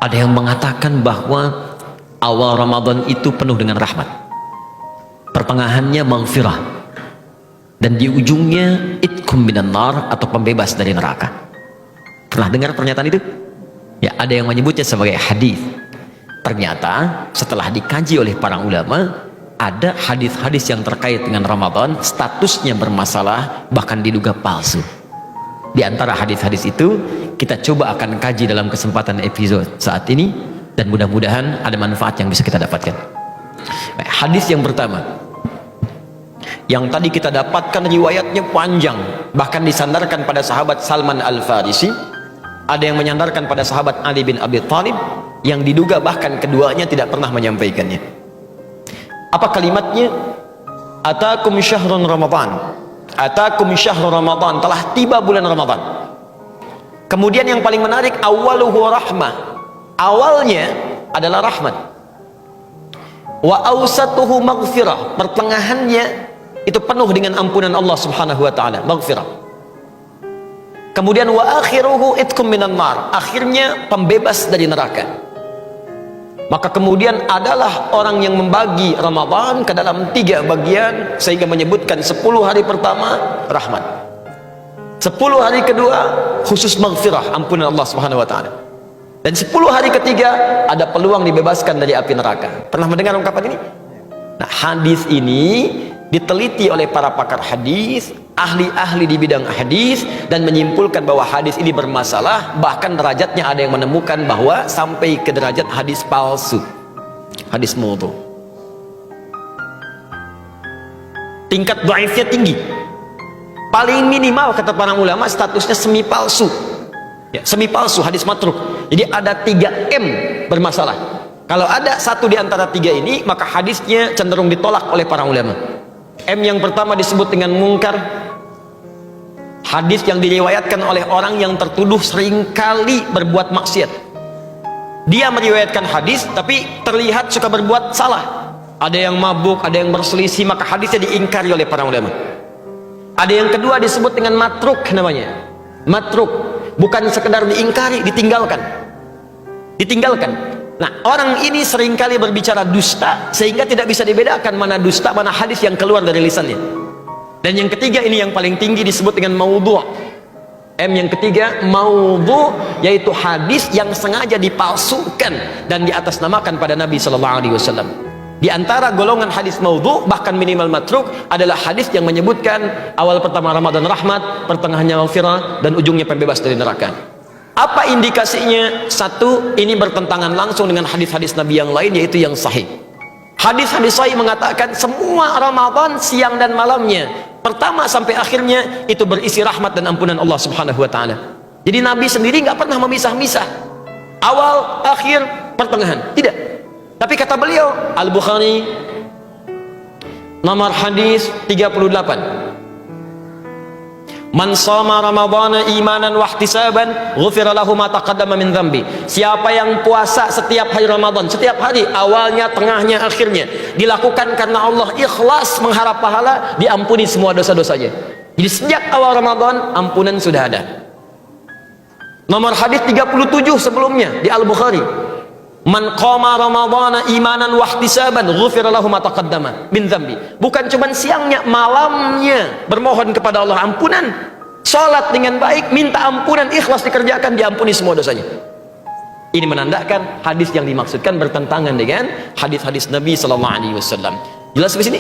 Ada yang mengatakan bahwa awal Ramadan itu penuh dengan rahmat, pertengahannya maghfirah, dan di ujungnya itkum minan nar atau pembebas dari neraka. Pernah dengar pernyataan itu? Ya, ada yang menyebutnya sebagai hadis. Ternyata setelah dikaji oleh para ulama, ada hadis-hadis yang terkait dengan Ramadan statusnya bermasalah, bahkan diduga palsu. Di antara hadis-hadis itu kita coba akan kaji dalam kesempatan episode saat ini, dan mudah-mudahan ada manfaat yang bisa kita dapatkan. Hadis yang pertama, yang tadi kita dapatkan riwayatnya panjang, bahkan disandarkan pada sahabat Salman Al-Farisi, ada yang menyandarkan pada sahabat Ali bin Abi Thalib, yang diduga bahkan keduanya tidak pernah menyampaikannya. Apa kalimatnya? Atakum syahrun Ramadan, atakum syahrul Ramadan, telah tiba bulan Ramadan. Kemudian yang paling menarik, awaluhu rahmah, awalnya adalah rahmat. Wa awsatuhu maghfirah, pertengahannya itu penuh dengan ampunan Allah subhanahu wa ta'ala, maghfirah. Kemudian wa akhiruhu itkum minan nar, akhirnya pembebas dari neraka. Maka kemudian adalah orang yang membagi Ramadan ke dalam 3 bagian, sehingga menyebutkan 10 hari pertama rahmat, 10 hari kedua khusus maghfirah, ampunan Allah subhanahu wa ta'ala, dan 10 hari ketiga ada peluang dibebaskan dari api neraka. Pernah mendengar ungkapan ini? Nah, hadis ini diteliti oleh para pakar hadis, ahli-ahli di bidang hadis, dan menyimpulkan bahwa hadis ini bermasalah. Bahkan derajatnya ada yang menemukan bahwa sampai ke derajat hadis palsu, hadis maudhu. Tingkat dhaifnya tinggi. Paling minimal kata para ulama statusnya semi palsu. Ya, semi palsu, hadis matruk. Jadi ada 3M bermasalah. Kalau ada satu di antara 3 ini, maka hadisnya cenderung ditolak oleh para ulama. M yang pertama disebut dengan mungkar, hadis yang diriwayatkan oleh orang yang tertuduh seringkali berbuat maksiat. Dia meriwayatkan hadis tapi terlihat suka berbuat salah, ada yang mabuk, ada yang berselisih, maka hadisnya diingkari oleh para ulama. Ada yang kedua disebut dengan matruk, namanya matruk, bukan sekedar diingkari, ditinggalkan. Nah, orang ini seringkali berbicara dusta, sehingga tidak bisa dibedakan mana dusta, mana hadis yang keluar dari lisannya. Dan yang ketiga, ini yang paling tinggi, disebut dengan maudhu'. M yang ketiga, maudhu', yaitu hadis yang sengaja dipalsukan dan diatasnamakan pada Nabi SAW. Di antara golongan hadis maudhu', bahkan minimal matruk, adalah hadis yang menyebutkan awal pertama Ramadan rahmat, pertengahannya maghfirah, dan ujungnya pembebas dari neraka. Apa indikasinya? Satu, ini bertentangan langsung dengan hadis-hadis Nabi yang lain, yaitu yang sahih. Hadis-hadis sahih mengatakan semua Ramadan siang dan malamnya, pertama sampai akhirnya, itu berisi rahmat dan ampunan Allah subhanahu wa ta'ala. Jadi Nabi sendiri nggak pernah memisah-misah awal, akhir, pertengahan, tidak. Tapi kata beliau, Al-Bukhari nomor hadis 38, man shoma ramadhana imanan wa ihtisaban ghufira lahu ma taqaddama min dzambi. Siapa yang puasa setiap hari Ramadan, setiap hari, awalnya, tengahnya, akhirnya, dilakukan karena Allah, ikhlas mengharap pahala, diampuni semua dosa-dosanya. Jadi sejak awal Ramadan ampunan sudah ada. Nomor hadis 37 sebelumnya di Al-Bukhari, man qama ramadhana imanan wa ihtisaban ghufira lahu ma taqaddama min dzambi. Bukan cuma siangnya, malamnya bermohon kepada Allah ampunan, salat dengan baik, minta ampunan, ikhlas dikerjakan, diampuni semua dosanya. Ini menandakan hadis yang dimaksudkan bertentangan dengan hadis-hadis Nabi sallallahu alaihi wasallam. Jelas di sini?